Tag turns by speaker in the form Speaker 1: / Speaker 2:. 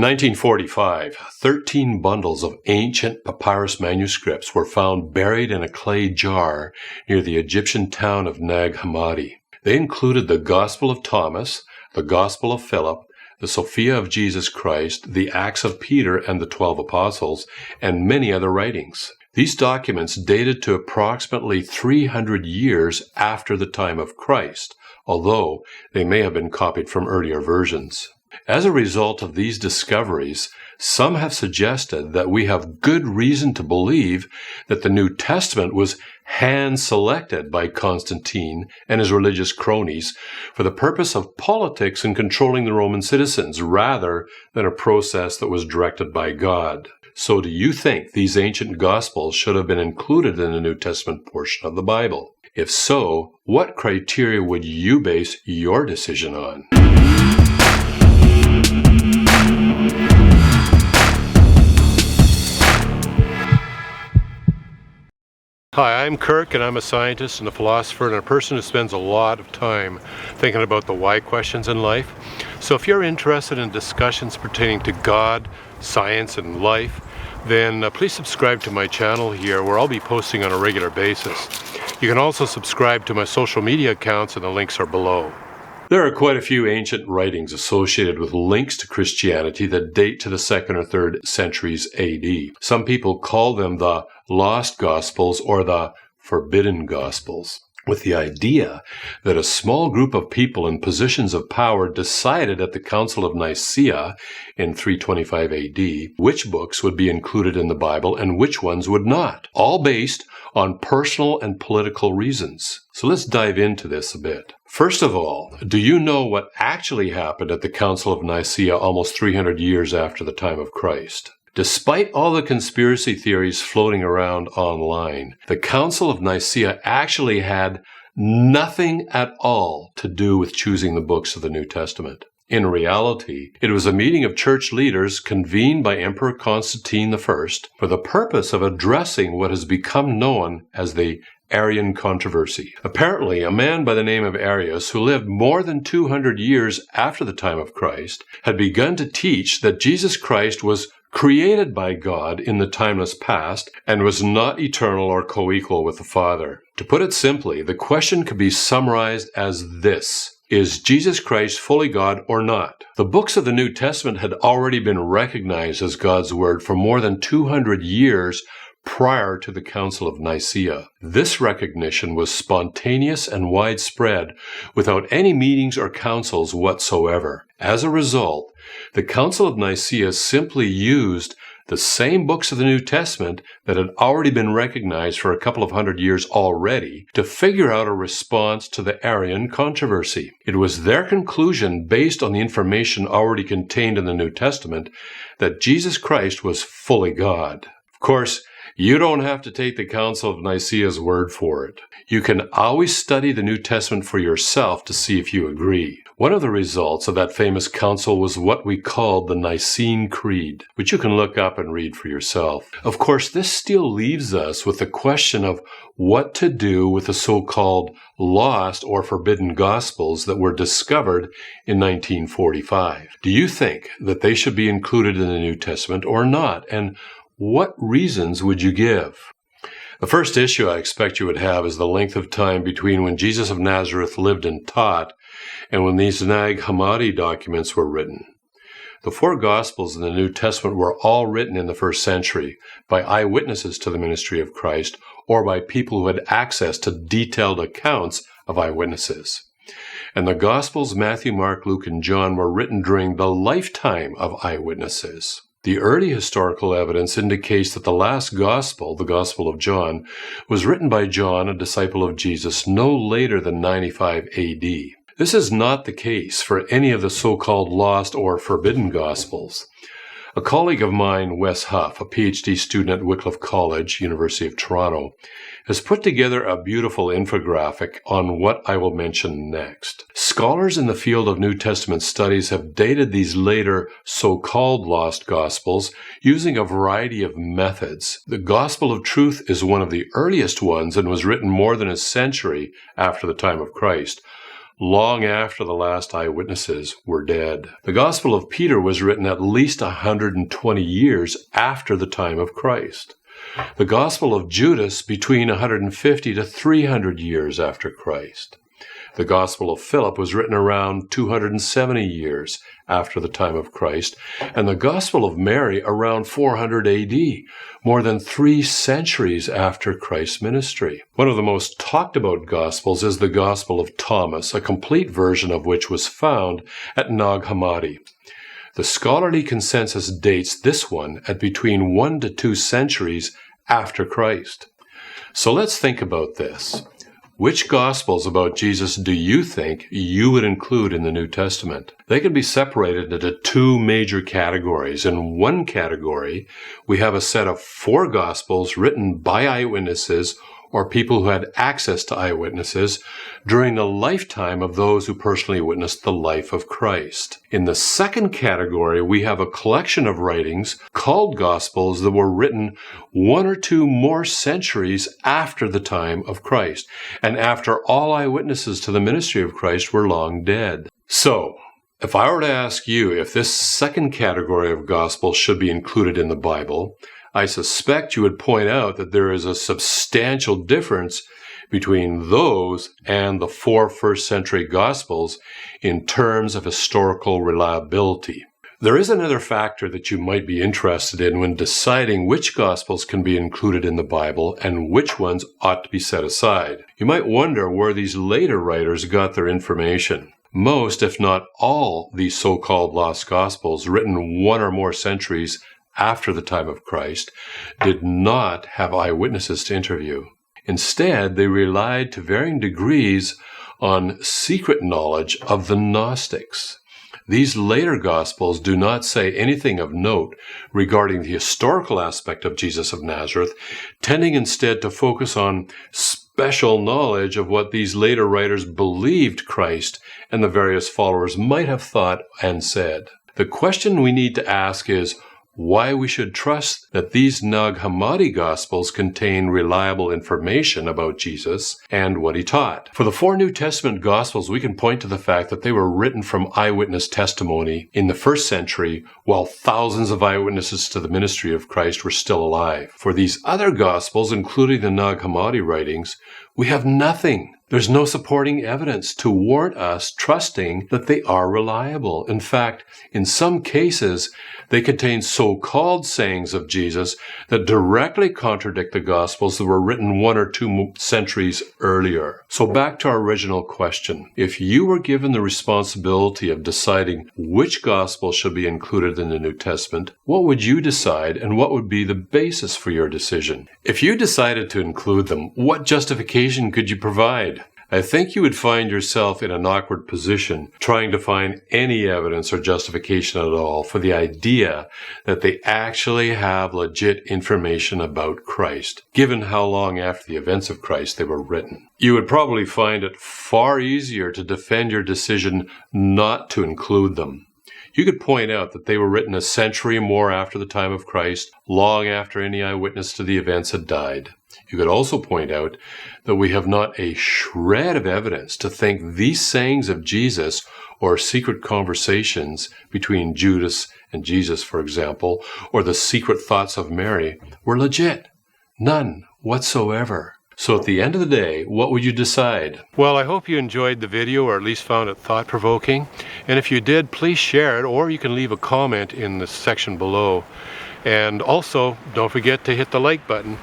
Speaker 1: 1945, 13 bundles of ancient papyrus manuscripts were found buried in a clay jar near the Egyptian town of Nag Hammadi. They included the Gospel of Thomas, the Gospel of Philip, the Sophia of Jesus Christ, the Acts of Peter and the 12 Apostles, and many other writings. These documents dated to approximately 300 years after the time of Christ, although they may have been copied from earlier versions. As a result of these discoveries, some have suggested that we have good reason to believe that the New Testament was hand-selected by Constantine and his religious cronies for the purpose of politics and controlling the Roman citizens, rather than a process that was directed by God. So do you think these ancient Gospels should have been included in the New Testament portion of the Bible? If so, what criteria would you base your decision on? Hi, I'm Kirk, and I'm a scientist and a philosopher and a person who spends a lot of time thinking about the why questions in life. So if you're interested in discussions pertaining to God, science, and life, then please subscribe to my channel here, where I'll be posting on a regular basis. You can also subscribe to my social media accounts, and the links are below. There are quite a few ancient writings associated with links to Christianity that date to the 2nd or 3rd centuries AD. Some people call them the Lost Gospels or the Forbidden Gospels, with the idea that a small group of people in positions of power decided at the Council of Nicaea in 325 AD which books would be included in the Bible and which ones would not, all based on personal and political reasons. So let's dive into this a bit. First of all, do you know what actually happened at the Council of Nicaea almost 300 years after the time of Christ? Despite all the conspiracy theories floating around online, the Council of Nicaea actually had nothing at all to do with choosing the books of the New Testament. In reality, it was a meeting of church leaders convened by Emperor Constantine I for the purpose of addressing what has become known as the Arian controversy. Apparently, a man by the name of Arius, who lived more than 200 years after the time of Christ, had begun to teach that Jesus Christ was created by God in the timeless past and was not eternal or co-equal with the Father. To put it simply, the question could be summarized as this: is Jesus Christ fully God or not? The books of the New Testament had already been recognized as God's Word for more than 200 years prior to the Council of Nicaea. This recognition was spontaneous and widespread without any meetings or councils whatsoever. As a result, the Council of Nicaea simply used the same books of the New Testament that had already been recognized for a couple of hundred years already to figure out a response to the Arian controversy. It was their conclusion, based on the information already contained in the New Testament, that Jesus Christ was fully God. Of course, you don't have to take the Council of Nicaea's word for it. You can always study the New Testament for yourself to see if you agree. One of the results of that famous council was what we called the Nicene Creed, which you can look up and read for yourself. Of course, this still leaves us with the question of what to do with the so-called lost or forbidden Gospels that were discovered in 1945. Do you think that they should be included in the New Testament or not? And what reasons would you give? The first issue I expect you would have is the length of time between when Jesus of Nazareth lived and taught and when these Nag Hammadi documents were written. The 4 Gospels in the New Testament were all written in the 1st century by eyewitnesses to the ministry of Christ or by people who had access to detailed accounts of eyewitnesses. And the Gospels, Matthew, Mark, Luke, and John, were written during the lifetime of eyewitnesses. The early historical evidence indicates that the last Gospel, the Gospel of John, was written by John, a disciple of Jesus, no later than 95 AD. This is not the case for any of the so-called lost or forbidden Gospels. A colleague of mine, Wes Huff, a PhD student at Wycliffe College, University of Toronto, has put together a beautiful infographic on what I will mention next. Scholars in the field of New Testament studies have dated these later so-called lost Gospels using a variety of methods. The Gospel of Truth is one of the earliest ones and was written more than a century after the time of Christ. long after the last eyewitnesses were dead. The Gospel of Peter was written at least 120 years after the time of Christ. The Gospel of Judas between 150 to 300 years after Christ. The Gospel of Philip was written around 270 years after the time of Christ, and the Gospel of Mary around 400 AD, more than 3 centuries after Christ's ministry. One of the most talked about Gospels is the Gospel of Thomas, a complete version of which was found at Nag Hammadi. The scholarly consensus dates this one at between 1 to 2 centuries after Christ. So let's think about this. Which Gospels about Jesus do you think you would include in the New Testament? They can be separated into 2 major categories. In one category, we have a set of 4 Gospels written by eyewitnesses or people who had access to eyewitnesses during the lifetime of those who personally witnessed the life of Christ. In the second category, we have a collection of writings called Gospels that were written 1 or 2 more centuries after the time of Christ, and after all eyewitnesses to the ministry of Christ were long dead. So, if I were to ask you if this second category of Gospels should be included in the Bible, I suspect you would point out that there is a substantial difference between those and the 4 first-century Gospels in terms of historical reliability. There is another factor that you might be interested in when deciding which Gospels can be included in the Bible and which ones ought to be set aside. You might wonder where these later writers got their information. Most, if not all, these so-called lost Gospels, written 1 or more centuries after the time of Christ, did not have eyewitnesses to interview. Instead, they relied to varying degrees on secret knowledge of the Gnostics. These later Gospels do not say anything of note regarding the historical aspect of Jesus of Nazareth, tending instead to focus on special knowledge of what these later writers believed Christ and the various followers might have thought and said. The question we need to ask is, why we should trust that these Nag Hammadi Gospels contain reliable information about Jesus and what he taught. For the 4 New Testament Gospels, we can point to the fact that they were written from eyewitness testimony in the 1st century, while thousands of eyewitnesses to the ministry of Christ were still alive. For these other Gospels, including the Nag Hammadi writings, we have nothing. There's no supporting evidence to warrant us trusting that they are reliable. In fact, in some cases, they contain so-called sayings of Jesus that directly contradict the Gospels that were written 1 or 2 centuries earlier. So back to our original question. If you were given the responsibility of deciding which Gospel should be included in the New Testament, what would you decide and what would be the basis for your decision? If you decided to include them, what justification could you provide? I think you would find yourself in an awkward position trying to find any evidence or justification at all for the idea that they actually have legit information about Christ, given how long after the events of Christ they were written. You would probably find it far easier to defend your decision not to include them. You could point out that they were written a century more after the time of Christ, long after any eyewitness to the events had died. You could also point out that we have not a shred of evidence to think these sayings of Jesus or secret conversations between Judas and Jesus, for example, or the secret thoughts of Mary were legit. None whatsoever. So at the end of the day, what would you decide? Well, I hope you enjoyed the video or at least found it thought-provoking. And if you did, please share it, or you can leave a comment in the section below. And also, don't forget to hit the like button.